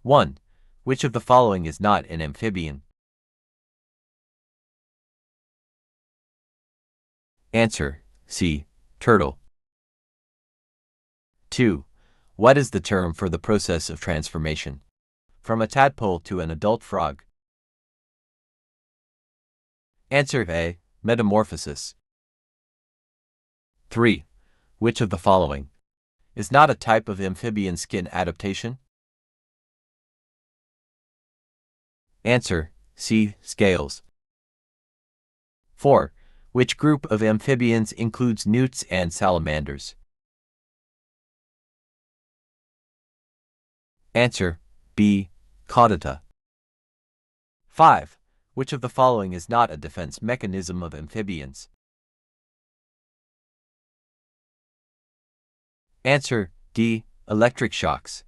1. Which of the following is not an amphibian? Answer: C. Turtle. 2. What is the term for the process of transformation from a tadpole to an adult frog? Answer: A. Metamorphosis. 3. Which of the following is not a type of amphibian skin adaptation? Answer: C. Scales. 4. Which group of amphibians includes newts and salamanders? Answer: B. Caudata. 5. Which of the following is not a defense mechanism of amphibians? Answer: D. Electric shocks.